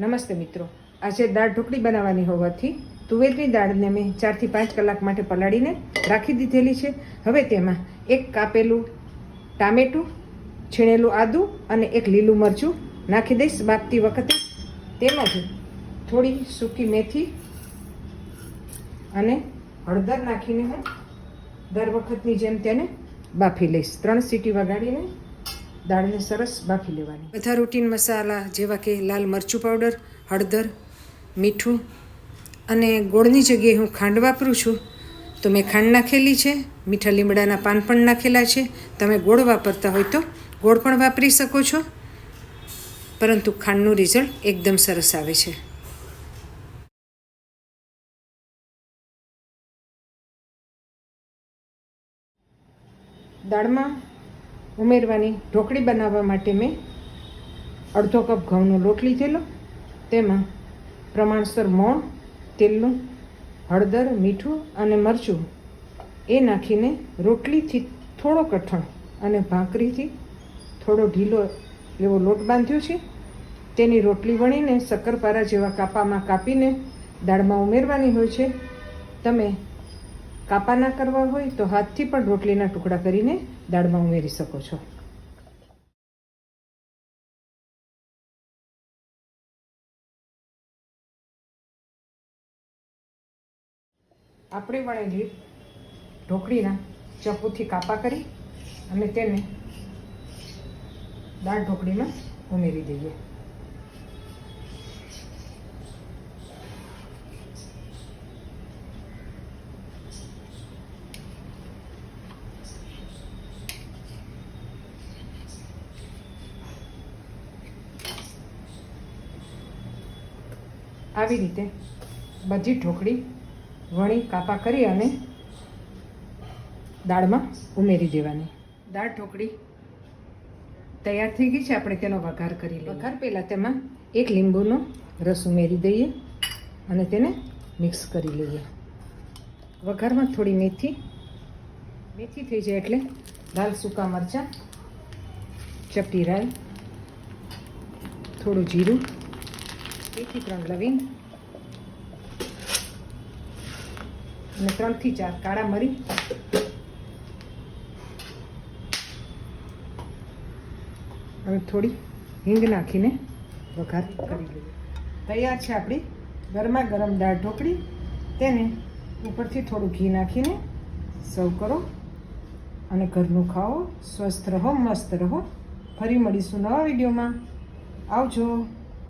નમસ્તે મિત્રો, આજે દાળ ઢોકળી બનાવવાની હોવાથી તુવેરની દાળને મેં 4 થી 5 કલાક માટે પલાળીને રાખી દીધેલી છે. હવે તેમાં એક કાપેલું ટામેટું, છીણેલું આદું અને એક લીલું મરચું નાખી દઈશ બાફતી વખતે. તેમજ થોડી સૂકી મેથી અને હળદર નાખીને હું દર વખતની જેમ તેને બાફી લઈશ. 3 સીટી વગાડીને દાળને સરસ બાફી લેવાની. બધા રૂટીન મસાલા જેવા કે લાલ મરચું પાવડર, હળદર, મીઠું અને ગોળની જગ્યાએ હું ખાંડ વાપરું છું. તો મેં ખાંડ નાખેલી છે. મીઠા લીમડાના પાન પણ નાખેલા છે. તમે ગોળ વાપરતા હોય તો ગોળ પણ વાપરી શકો છો, પરંતુ ખાંડનું રિઝલ્ટ એકદમ સરસ આવે છે. દાળમાં ઉમેરવાની ઢોકળી બનાવવા માટે મેં અડધો કપ ઘઉંનો લોટ લીધેલો. તેમાં પ્રમાણસર મોણ, તેલનું, હળદર, મીઠું અને મરચું એ નાખીને રોટલીથી થોડો કઠણ અને ભાખરીથી થોડો ઢીલો એવો લોટ બાંધ્યો છે. તેની રોટલી વણીને શક્કરપારા જેવા કાપામાં કાપીને દાળમાં ઉમેરવાની હોય છે. તમે કાપા ના કરવા હોય તો હાથથી પણ રોટલીના ટુકડા કરીને દાળમાં ઉમેરી શકો છો. આપણે વણેલી ઢોકળીના ચપ્પુથી કાપા કરી અને તેને દાળ ઢોકળીમાં ઉમેરી દઈએ. આવી રીતે બધી ઢોકળી વણી કાપા કરી અને દાળમાં ઉમેરી દેવાની. દાળ ઢોકળી તૈયાર થઈ ગઈ છે. આપણે તેનો વઘાર કરી લઈએ. વઘાર પહેલાં તેમાં એક લીંબુનો રસ ઉમેરી દઈએ અને તેને મિક્સ કરી લઈએ. વઘારમાં થોડી મેથી થઈ જાય એટલે લાલ સૂકા મરચાં, ચપટી રાઈ, થોડું જીરું, 2 થી 3 લવિંગ અને 3 થી 4 કાળા મરી, હવે થોડી હિંગ નાખીને વઘાર કરી લઈએ. તૈયાર છે આપણી ગરમા ગરમ દાળ ઢોકળી. તેને ઉપરથી થોડું ઘી નાખીને સર્વ કરો અને ઘરનું ખાઓ. સ્વસ્થ રહો, મસ્ત રહો. ફરી મળીશું નવા વિડીયોમાં. આવજો.